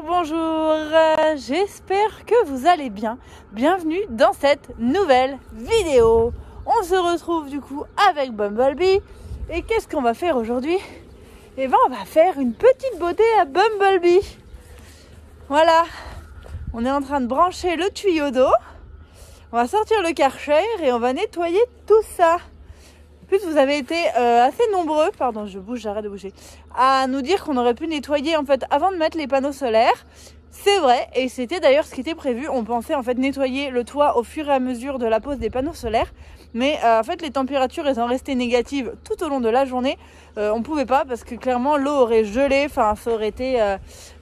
Bonjour, j'espère que vous allez bien. Bienvenue dans cette nouvelle vidéo. On se retrouve du coup avec Bumblebee. Et qu'est-ce qu'on va faire aujourd'hui? Eh bien, on va faire une petite beauté à Bumblebee. Voilà, on est en train de brancher le tuyau d'eau. On va sortir le Karcher et on va nettoyer tout ça. En plus, vous avez été assez nombreux, pardon, je bouge, j'arrête de bouger, à nous dire qu'on aurait pu nettoyer en fait avant de mettre les panneaux solaires. C'est vrai, et c'était d'ailleurs ce qui était prévu. On pensait en fait nettoyer le toit au fur et à mesure de la pose des panneaux solaires. Mais en fait, les températures étant restées négatives tout au long de la journée, on pouvait pas parce que clairement l'eau aurait gelé. Enfin, ça aurait été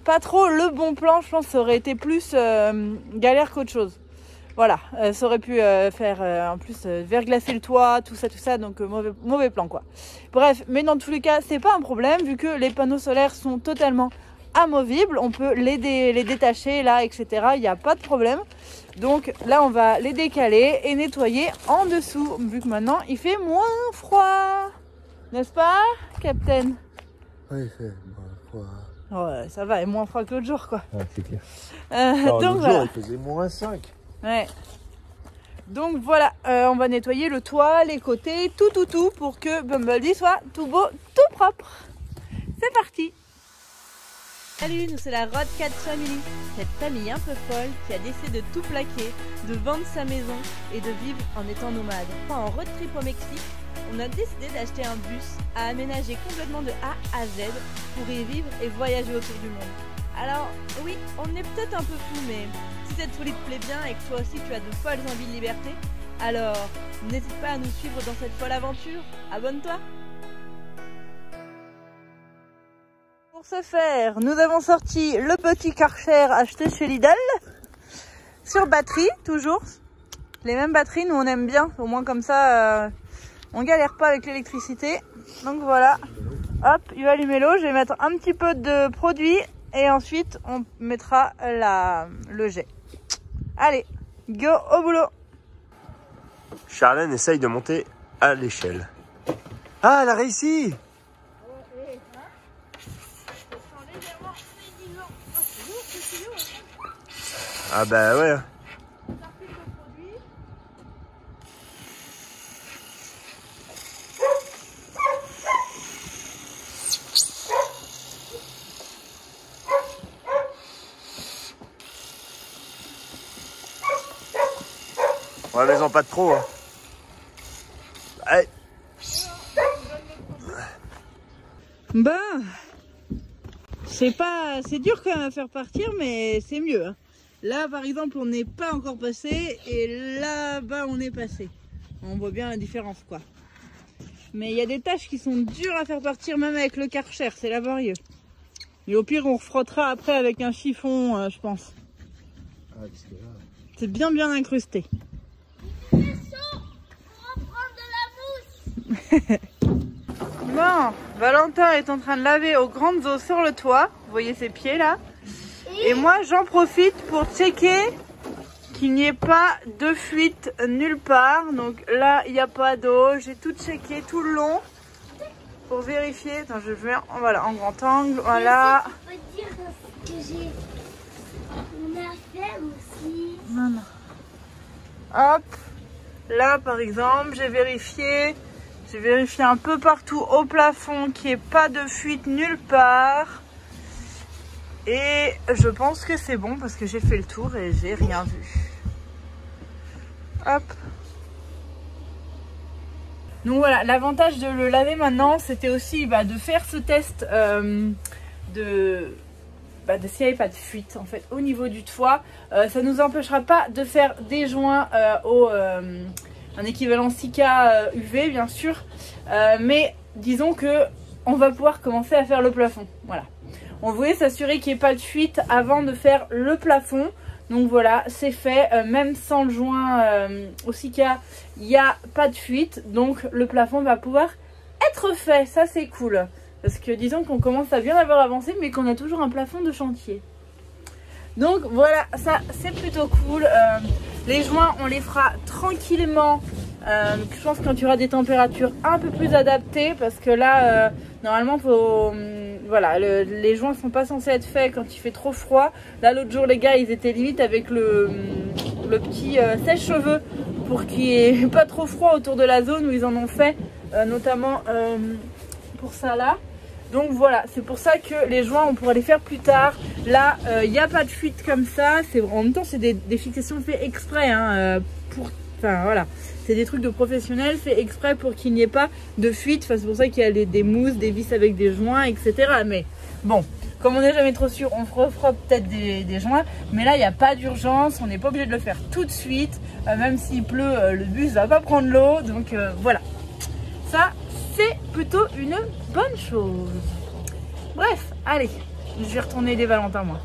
pas trop le bon plan. Je pense que ça aurait été plus galère qu'autre chose. Voilà, ça aurait pu faire en plus verglacer le toit, tout ça, donc mauvais plan quoi. Bref, mais dans tous les cas, c'est pas un problème vu que les panneaux solaires sont totalement amovibles. On peut les détacher là, etc. Il n'y a pas de problème. Donc là, on va les décaler et nettoyer en dessous, vu que maintenant il fait moins froid. N'est-ce pas, Captain? Oui, il fait moins froid. Ouais, ça va, et moins froid que l'autre jour quoi. Ah, c'est clair. Donc voilà. Jour, il faisait moins 5. Ouais. Donc voilà, on va nettoyer le toit, les côtés, tout pour que Bumblebee soit tout beau, tout propre. C'est parti. Salut, nous c'est la Road Cat Family, cette famille un peu folle qui a décidé de tout plaquer, de vendre sa maison et de vivre en étant nomade. Enfin, en road trip au Mexique, on a décidé d'acheter un bus à aménager complètement de A à Z pour y vivre et voyager autour du monde. Alors oui, on est peut-être un peu fou, mais si cette folie te plaît bien et que toi aussi tu as de folles envies de liberté, alors n'hésite pas à nous suivre dans cette folle aventure. Abonne-toi. Pour ce faire, nous avons sorti le petit Karcher acheté chez Lidl, sur batterie toujours. Les mêmes batteries, nous on aime bien, au moins comme ça on galère pas avec l'électricité. Donc voilà, hop, il va allumer l'eau, je vais mettre un petit peu de produit. Et ensuite, on mettra le jet. Allez, go au boulot. Charlène essaye de monter à l'échelle. Ah, elle a réussi! Ah bah ouais. Ouais, mais en pas de trop. Hein. Allez. Ben, c'est dur quand même à faire partir, mais c'est mieux. Hein. Là, par exemple, on n'est pas encore passé, et là-bas, on est passé. On voit bien la différence, quoi. Mais il y a des tâches qui sont dures à faire partir, même avec le Karcher, c'est laborieux. Et au pire, on refrottera après avec un chiffon, je pense. Ah, parce que là... C'est bien incrusté. Bon, Valentin est en train de laver aux grandes eaux sur le toit. Vous voyez ses pieds là. Et moi j'en profite pour checker qu'il n'y ait pas de fuite nulle part. Donc là il n'y a pas d'eau. J'ai tout checké tout le long pour vérifier. Attends, je vais voilà, en grand angle. Voilà. Je peux dire que j'ai une affaire aussi. Non. Hop. Là par exemple j'ai vérifié un peu partout au plafond qu'il n'y ait pas de fuite nulle part. Et je pense que c'est bon parce que j'ai fait le tour et j'ai rien vu. Hop. Donc voilà, l'avantage de le laver maintenant, c'était aussi de faire ce test de s'il n'y avait pas de fuite en fait au niveau du toit. Ça ne nous empêchera pas de faire des joints un équivalent 6K UV bien sûr, mais disons que on va pouvoir commencer à faire le plafond. Voilà, on voulait s'assurer qu'il n'y ait pas de fuite avant de faire le plafond. Donc voilà, c'est fait, même sans le joint au 6K, il n'y a pas de fuite, donc le plafond va pouvoir être fait. Ça c'est cool, parce que disons qu'on commence à bien avoir avancé, mais qu'on a toujours un plafond de chantier. Donc voilà, ça c'est plutôt cool. Les joints on les fera tranquillement Donc je pense que quand tu auras des températures un peu plus adaptées, parce que là, normalement, voilà, les joints sont pas censés être faits quand il fait trop froid. Là, l'autre jour, les gars, ils étaient limite avec le petit sèche-cheveux pour qu'il n'y ait pas trop froid autour de la zone où ils en ont fait, notamment pour ça là. Donc voilà, c'est pour ça que les joints, on pourra les faire plus tard. Là, il n'y a pas de fuite comme ça. En même temps, c'est des fixations faites exprès, hein, enfin voilà. C'est des trucs de professionnels faits exprès pour qu'il n'y ait pas de fuite. Enfin, c'est pour ça qu'il y a des mousses, des vis avec des joints, etc. Mais bon, comme on n'est jamais trop sûr, on refera peut-être des joints. Mais là, il n'y a pas d'urgence. On n'est pas obligé de le faire tout de suite. Même s'il pleut, le bus va pas prendre l'eau. Donc voilà. Ça, c'est plutôt une bonne chose. Bref, allez. Je vais retourner des Valentins, moi.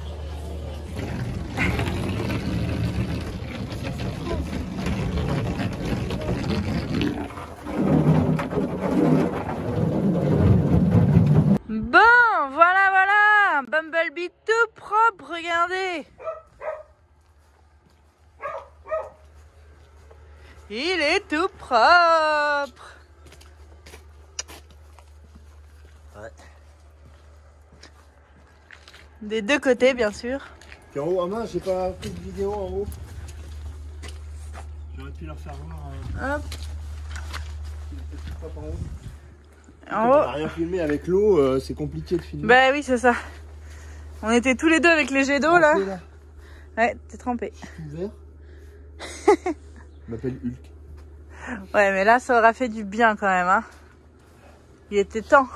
Bon, voilà, Bumblebee tout propre, regardez. Il est tout propre. Ouais. Des deux côtés, bien sûr. Puis en haut, mince, j'ai pas pris de vidéo en haut. J'aurais pu leur faire voir. Hop. En haut. On n'a rien filmé avec l'eau, c'est compliqué de filmer. Bah oui, c'est ça. On était tous les deux avec les jets d'eau là. Ouais, t'es trempé. Tout vert. Je m'appelle Hulk. Ouais, mais là, ça aura fait du bien quand même. Hein. Il était temps.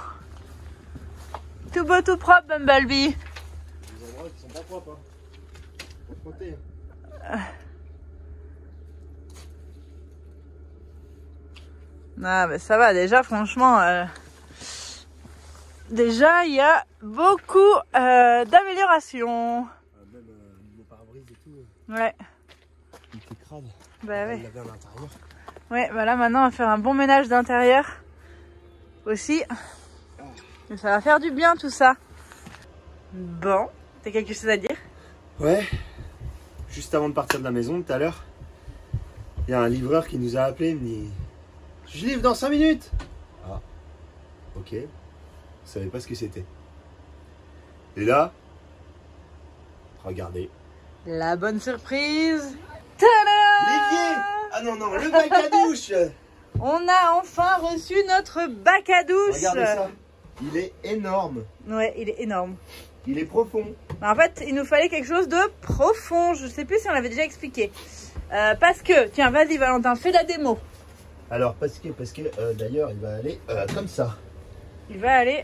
Tout beau, tout propre, Bumblebee. Des endroits qui sont pas propres. Hein. Faut frotter. Ah, mais ça va, déjà, franchement. Déjà, il y a beaucoup d'améliorations. Même niveau pare-brise et tout. Ouais. Il était crade. Bah ouais. Il l'avait à l'intérieur. Ouais, bah là maintenant on va faire un bon ménage d'intérieur aussi. Et ça va faire du bien tout ça. Bon, t'as quelque chose à dire? Ouais. Juste avant de partir de la maison tout à l'heure, il y a un livreur qui nous a appelé, il me dit « Je livre dans 5 minutes !» Ah, ok. Je savais pas ce que c'était. Et là, regardez. La bonne surprise. Tada! L'évier! Ah non, non, le bac à douche! On a enfin reçu notre bac à douche. Regardez ça. Il est énorme. Ouais, il est énorme. Il est profond. En fait, il nous fallait quelque chose de profond. Je sais plus si on l'avait déjà expliqué. Parce que, tiens, vas-y Valentin, fais la démo. Alors, parce que d'ailleurs, il va aller comme ça. Il va aller,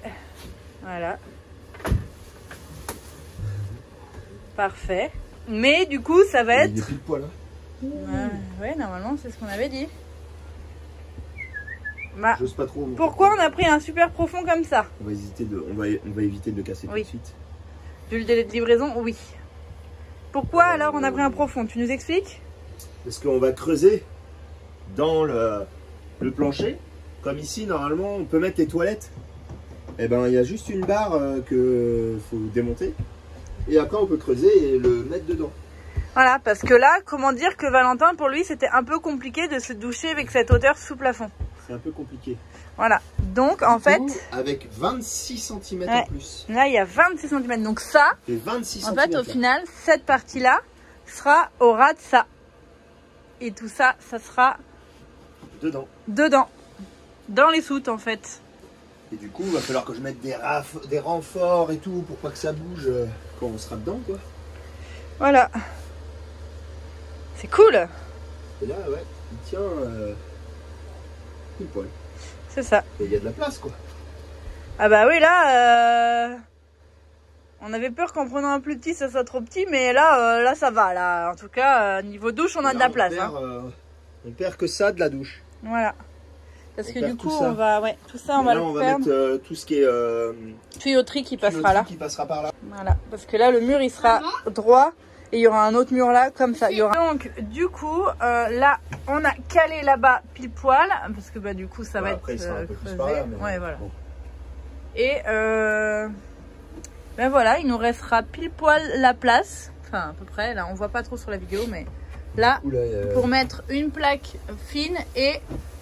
voilà. Parfait. Mais du coup, ça va être... Il est pile poil. Hein. Ouais, normalement, c'est ce qu'on avait dit. Bah, j'ose pas trop. Pourquoi on a pris un super profond comme ça? On va éviter de le casser tout de suite. Vu le délai de livraison, oui. Pourquoi alors on a pris un profond? Tu nous expliques? Parce qu'on va creuser dans le plancher. Comme ici, normalement, on peut mettre les toilettes. Et ben, il y a juste une barre que faut démonter. Et après, on peut creuser et le mettre dedans. Voilà, parce que là, comment dire que Valentin, pour lui, c'était un peu compliqué de se doucher avec cette hauteur sous plafond. C'est un peu compliqué. Voilà, donc en fait... Avec 26 cm ouais, en plus. Là, il y a 26 cm. Donc ça, et 26 en fait, au final, cette partie-là sera au ras de ça. Et tout ça, ça sera... Dedans. Dedans. Dans les soutes, en fait. Et du coup, il va falloir que je mette des renforts et tout pour pas que ça bouge quand on sera dedans, quoi. Voilà. C'est cool. Et là, ouais, il tient une poil. C'est ça. Et il y a de la place, quoi. Ah bah oui, là, on avait peur qu'en prenant un plus petit, ça soit trop petit, mais là, là ça va. Là, en tout cas, niveau douche, on a de la place. On perd que ça de la douche. Voilà. Parce que du coup, on va, ouais, tout ça, on va le on va faire. mettre tout ce qui est tuyauterie qui passera là. Qui passera par là. Voilà, parce que là, le mur, il sera droit. Et il y aura un autre mur là, comme ça. Il y aura... Donc, du coup, là, on a calé là-bas pile poil. Parce que bah, du coup, ça va après, être il sera un peu plus creusé. par là, mais ouais, voilà. Bon. Et ben voilà, il nous restera pile poil la place. Enfin, à peu près. Là, on voit pas trop sur la vidéo, mais là Oula, pour mettre une plaque fine et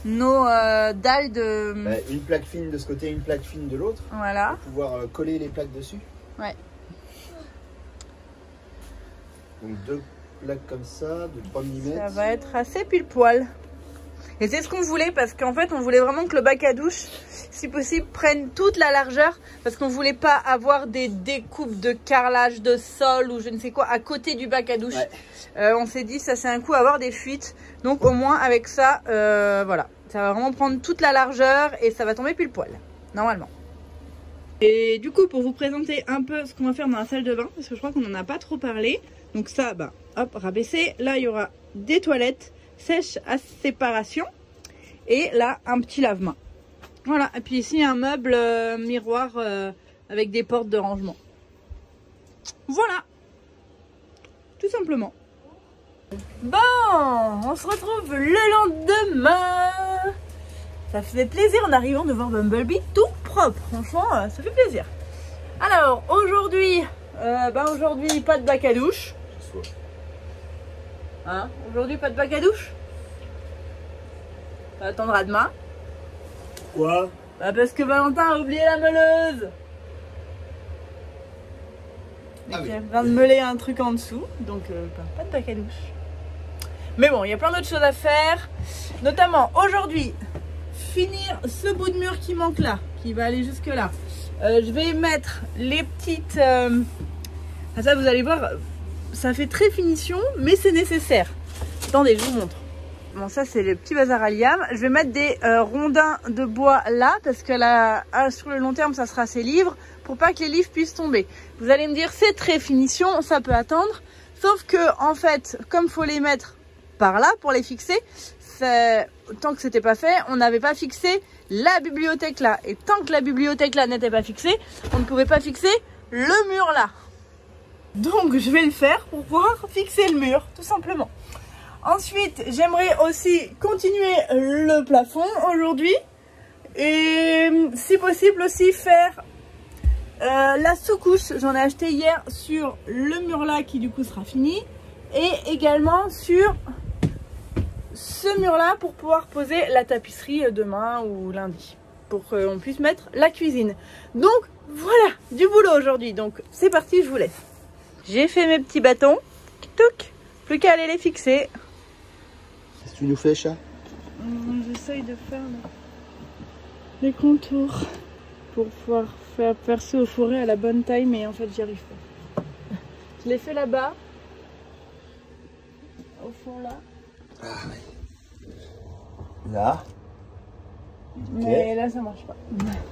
nos dalles de... une plaque fine de ce côté, une plaque fine de l'autre. Voilà. Pour pouvoir coller les plaques dessus. Ouais. Donc 2 plaques comme ça, de 3 mm. Ça va être assez pile poil. Et c'est ce qu'on voulait parce qu'en fait on voulait vraiment que le bac à douche, si possible, prenne toute la largeur. Parce qu'on voulait pas avoir des découpes de carrelage de sol ou je ne sais quoi à côté du bac à douche. Ouais. On s'est dit ça c'est un coup avoir des fuites. Donc au moins avec ça, voilà. Ça va vraiment prendre toute la largeur et ça va tomber pile poil, normalement. Et du coup pour vous présenter un peu ce qu'on va faire dans la salle de bain, parce que je crois qu'on n'en a pas trop parlé. Donc ça, bah, hop, rabaisser. Là il y aura des toilettes sèche à séparation et là un petit lave-main. Voilà, et puis ici un meuble miroir avec des portes de rangement. Voilà, tout simplement. Bon, on se retrouve le lendemain. Ça faisait plaisir en arrivant de voir Bumblebee tout propre. Franchement, ça fait plaisir. Alors aujourd'hui, aujourd'hui pas de bac à douche. Hein, aujourd'hui pas de bac à douche. On va attendre à demain. Quoi? Bah parce que Valentin a oublié la meuleuse. Ah oui. Il vient de meuler un truc en dessous. Donc pas de bac à douche. Mais bon, il y a plein d'autres choses à faire. Notamment aujourd'hui, finir ce bout de mur qui manque là. Qui va aller jusque là. Je vais mettre les petites... ça vous allez voir... Ça fait très finition, mais c'est nécessaire. Attendez, je vous montre. Bon, ça c'est le petit bazar à liam. Je vais mettre des rondins de bois là, parce que là, sur le long terme, ça sera assez libre, pour pas que les livres puissent tomber. Vous allez me dire, c'est très finition, ça peut attendre. Sauf que, en fait, comme il faut les mettre par là pour les fixer, tant que c'était pas fait, on n'avait pas fixé la bibliothèque là. Et tant que la bibliothèque là n'était pas fixée, on ne pouvait pas fixer le mur là. Donc je vais le faire pour pouvoir fixer le mur, tout simplement. Ensuite, j'aimerais aussi continuer le plafond aujourd'hui. Et si possible aussi faire la sous-couche. J'en ai acheté hier sur le mur là qui du coup sera fini. Et également sur ce mur là pour pouvoir poser la tapisserie demain ou lundi. Pour qu'on puisse mettre la cuisine. Donc voilà, du boulot aujourd'hui. Donc c'est parti, je vous laisse. J'ai fait mes petits bâtons, touc, plus qu'à aller les fixer. Qu'est-ce que tu nous fais, chat? J'essaye de faire les contours pour pouvoir faire percer au fourré à la bonne taille, mais en fait j'y arrive pas. Je l'ai fait là-bas, au fond là. Ah oui. Là. Mais là ça marche pas.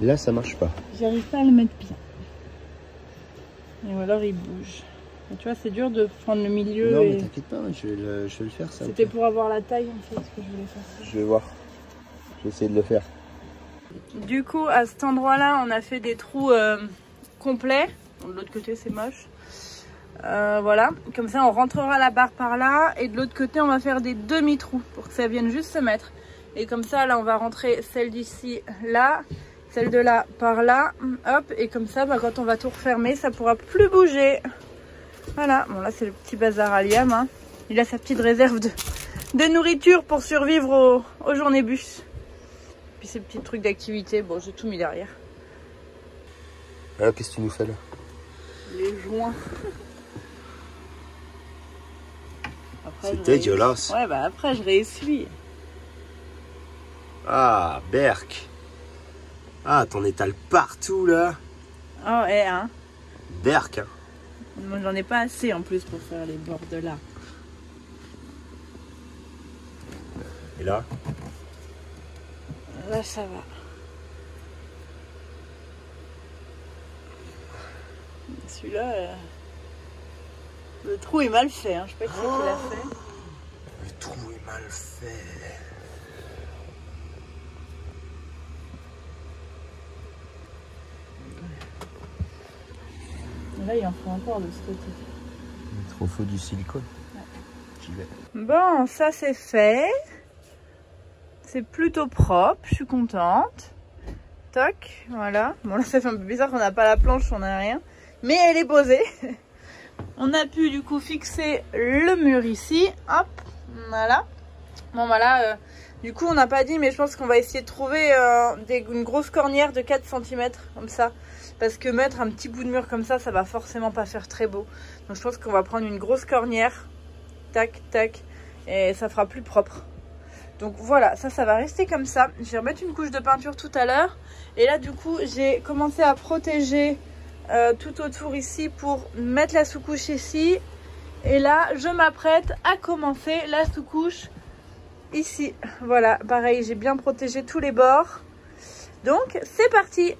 Là ça marche pas. J'arrive pas à le mettre bien. Et alors il bouge. Et tu vois, c'est dur de prendre le milieu. Non, mais t'inquiète pas, je vais le faire ça. C'était pour avoir la taille en fait que je voulais faire. Je vais voir. Je vais essayer de le faire. Du coup, à cet endroit-là, on a fait des trous complets. De l'autre côté, c'est moche. Voilà, comme ça, on rentrera la barre par là. Et de l'autre côté, on va faire des demi-trous pour que ça vienne juste se mettre. Et comme ça, là, on va rentrer celle d'ici là. Celle de là par là, hop, et comme ça, quand on va tout refermer, ça pourra plus bouger. Voilà, bon là c'est le petit bazar à liam, hein. Il a sa petite réserve de nourriture pour survivre aux journées bus. Puis ces petits trucs d'activité, bon j'ai tout mis derrière. Alors qu'est-ce que tu nous fais là? Les joints. C'est dégueulasse. Ouais, bah après je réessuie. Ah, Berk. Ah, t'en étales partout là. Oh, hein. Berk, hein. Moi j'en ai pas assez en plus pour faire les bords de là. Et là? Là ça va. Celui-là, le trou est mal fait, hein. Je sais pas qui c'est qui l'a fait. Le trou est mal fait. Là, il en faut encore de ce côté. Il trop faut du silicone. Ouais. J'y vais. Bon, ça c'est fait. C'est plutôt propre, je suis contente. Toc, voilà. Bon là ça fait un peu bizarre qu'on n'a pas la planche, on n'a rien. Mais elle est posée. On a pu du coup fixer le mur ici. Hop. Voilà. Bon voilà, du coup on n'a pas dit, mais je pense qu'on va essayer de trouver une grosse cornière de 4 cm comme ça. Parce que mettre un petit bout de mur comme ça, ça va forcément pas faire très beau. Donc je pense qu'on va prendre une grosse cornière. Tac, tac. Et ça fera plus propre. Donc voilà, ça va rester comme ça. Je vais remettre une couche de peinture tout à l'heure. Et là du coup, j'ai commencé à protéger tout autour ici pour mettre la sous-couche ici. Et là, je m'apprête à commencer la sous-couche ici. Voilà, pareil, j'ai bien protégé tous les bords. Donc c'est parti!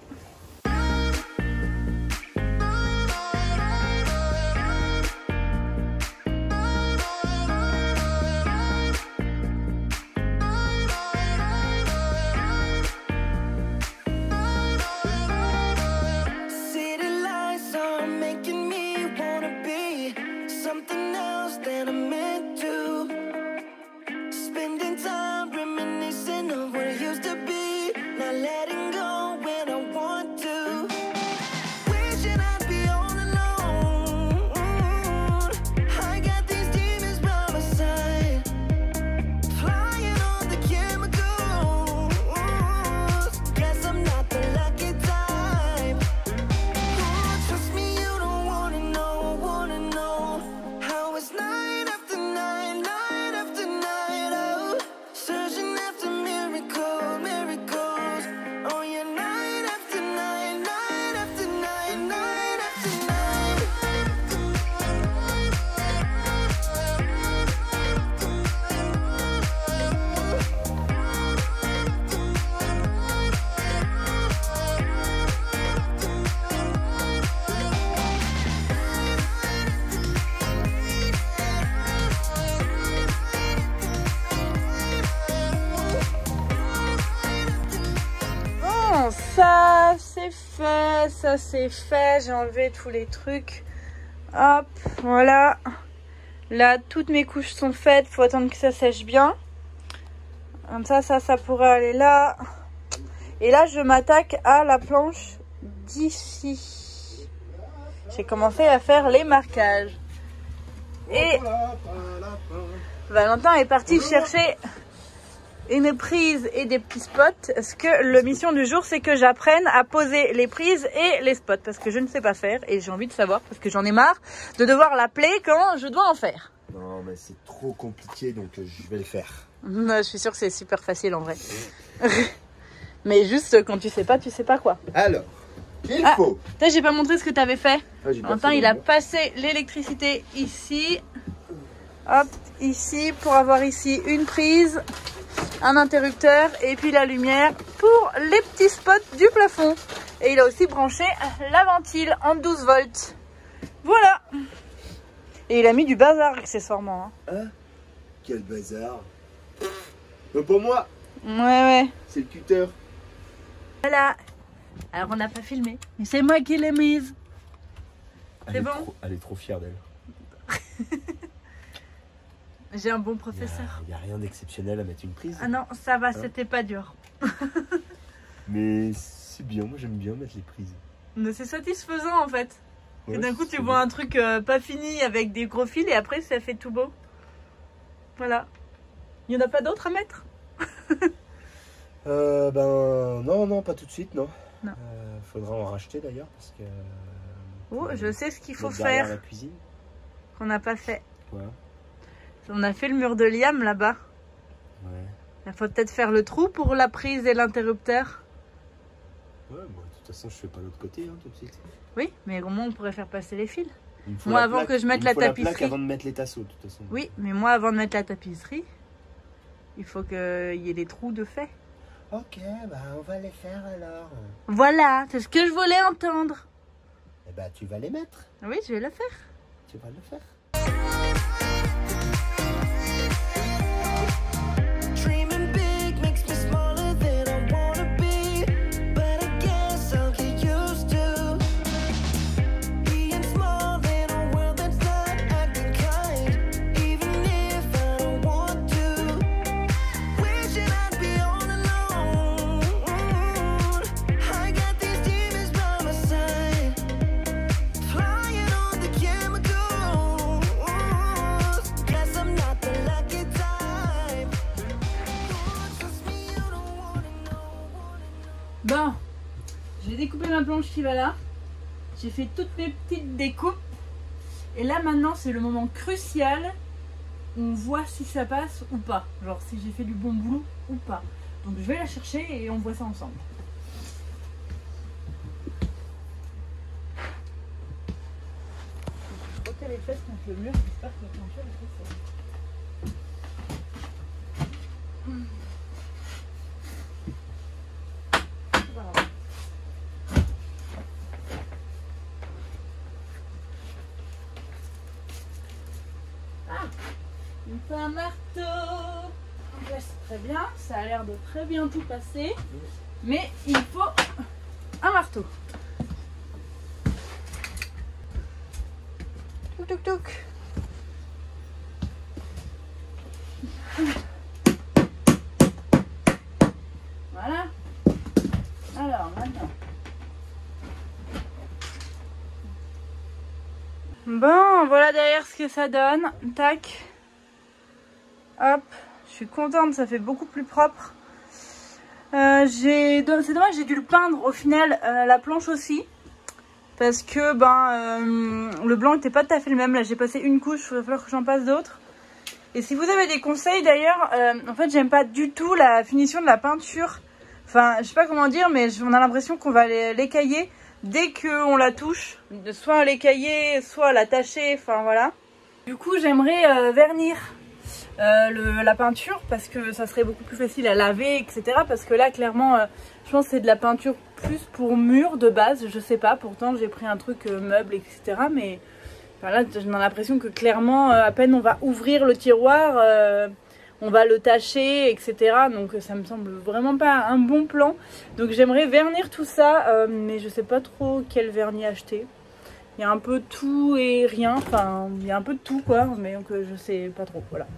Ça c'est fait, j'ai enlevé tous les trucs. Hop, voilà. Là, toutes mes couches sont faites, faut attendre que ça sèche bien. Comme ça pourrait aller là. Et là, je m'attaque à la planche d'ici. J'ai commencé à faire les marquages. Et Valentin est parti chercher une prise et des petits spots. Parce que la mission du jour, c'est que j'apprenne à poser les prises et les spots. Parce que je ne sais pas faire et j'ai envie de savoir. Parce que j'en ai marre de devoir l'appeler quand je dois en faire. Non, mais c'est trop compliqué, donc je vais le faire. Je suis sûre que c'est super facile en vrai. Mais juste quand tu sais pas quoi. Alors, il faut... J'ai pas montré ce que tu avais fait. Valentin, il a passé l'électricité ici. Hop, ici, pour avoir ici une prise, un interrupteur et puis la lumière pour les petits spots du plafond. Et il a aussi branché la ventile en 12 volts. Voilà. Et il a mis du bazar accessoirement. Hein? Quel bazar. Pour moi. Ouais. C'est le cutter. Voilà. Alors on n'a pas filmé, mais c'est moi qui l'ai mise. C'est bon? Elle est trop fière d'elle. J'ai un bon professeur. Il n'y a rien d'exceptionnel à mettre une prise. Ah non, ça va, c'était pas dur. Mais c'est bien, moi j'aime bien mettre les prises. Mais c'est satisfaisant en fait. Ouais, et d'un coup tu vois un truc pas fini avec des gros fils et après ça fait tout beau. Voilà. Il n'y en a pas d'autres à mettre? Non, pas tout de suite, non. Non. Faudra en racheter d'ailleurs parce que... Oh, je sais ce qu'il faut derrière faire. La cuisine. Qu'on n'a pas fait. Ouais. On a fait le mur de liam là-bas. Ouais. Il faut peut-être faire le trou pour la prise et l'interrupteur. Ouais, bon, de toute façon je fais pas l'autre côté tout de suite. Oui, mais au moins on pourrait faire passer les fils. Moi avant que je mette la tapisserie. Avant de mettre les tasseaux de toute façon. Oui, mais moi avant de mettre la tapisserie, il faut qu'il y ait des trous de fait. Ok, on va les faire alors. Voilà, c'est ce que je voulais entendre. Eh tu vas les mettre. Oui, je vais le faire. Tu vas le faire. ma planche qui va là. J'ai fait toutes mes petites découpes. Et là maintenant c'est le moment crucial où on voit si ça passe ou pas. Genre si j'ai fait du bon boulot ou pas. Donc je vais la chercher et on voit ça ensemble. Je vais frotter les fesses contre le mur, j'espère que la peinture est faite. C'est un marteau. Donc là c'est très bien, ça a l'air de très bien tout passer, mais il faut un marteau. Touk touk touk. Voilà. Alors maintenant. Bon, voilà derrière ce que ça donne. Tac. Hop, je suis contente, ça fait beaucoup plus propre. C'est dommage, j'ai dû le peindre au final, la planche aussi. Parce que le blanc n'était pas tout à fait le même. Là j'ai passé une couche, il va falloir que j'en passe d'autres. Et si vous avez des conseils d'ailleurs, en fait j'aime pas du tout la finition de la peinture. Enfin, je sais pas comment dire, mais on a l'impression qu'on va l'écailler dès qu'on la touche. Soit l'écailler, soit la tacher, enfin voilà. Du coup j'aimerais vernir la peinture parce que ça serait beaucoup plus facile à laver, etc. Parce que là clairement je pense que c'est de la peinture plus pour mur de base, je sais pas, pourtant j'ai pris un truc meuble, etc. Mais enfin, là j'ai l'impression que clairement à peine on va ouvrir le tiroir, on va le tacher, etc. Donc ça me semble vraiment pas un bon plan. Donc j'aimerais vernir tout ça, mais je sais pas trop quel vernis acheter. Il y a un peu tout et rien, enfin il y a un peu de tout quoi, mais donc je sais pas trop, voilà.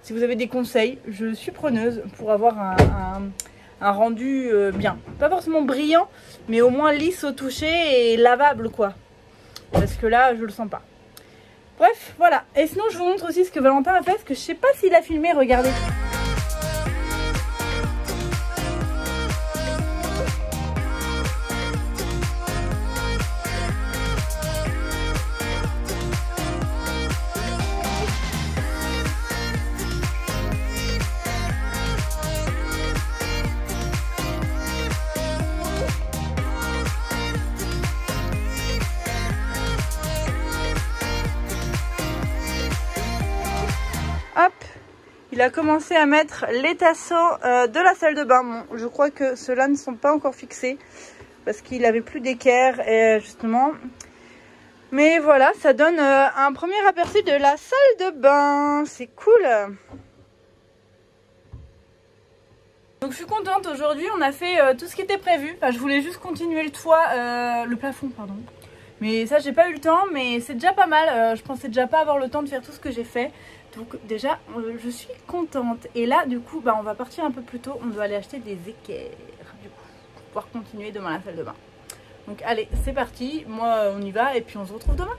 Si vous avez des conseils, je suis preneuse pour avoir un rendu bien. Pas forcément brillant, mais au moins lisse au toucher et lavable quoi. Parce que là, je le sens pas. Bref, voilà. Et sinon, je vous montre aussi ce que Valentin a fait, parce que je sais pas s'il a filmé, regardez. Hop, il a commencé à mettre les tasseaux de la salle de bain. Bon, je crois que ceux-là ne sont pas encore fixés parce qu'il avait plus d'équerre justement. Mais voilà, ça donne un premier aperçu de la salle de bain. C'est cool. Donc je suis contente, aujourd'hui on a fait tout ce qui était prévu. Enfin, je voulais juste continuer le toit, le plafond pardon. Mais ça j'ai pas eu le temps, mais c'est déjà pas mal. Je pensais déjà pas avoir le temps de faire tout ce que j'ai fait. Donc déjà je suis contente. Et là du coup on va partir un peu plus tôt. On doit aller acheter des équerres du coup, pour pouvoir continuer demain la salle de bain. Donc allez c'est parti, moi on y va et puis on se retrouve demain.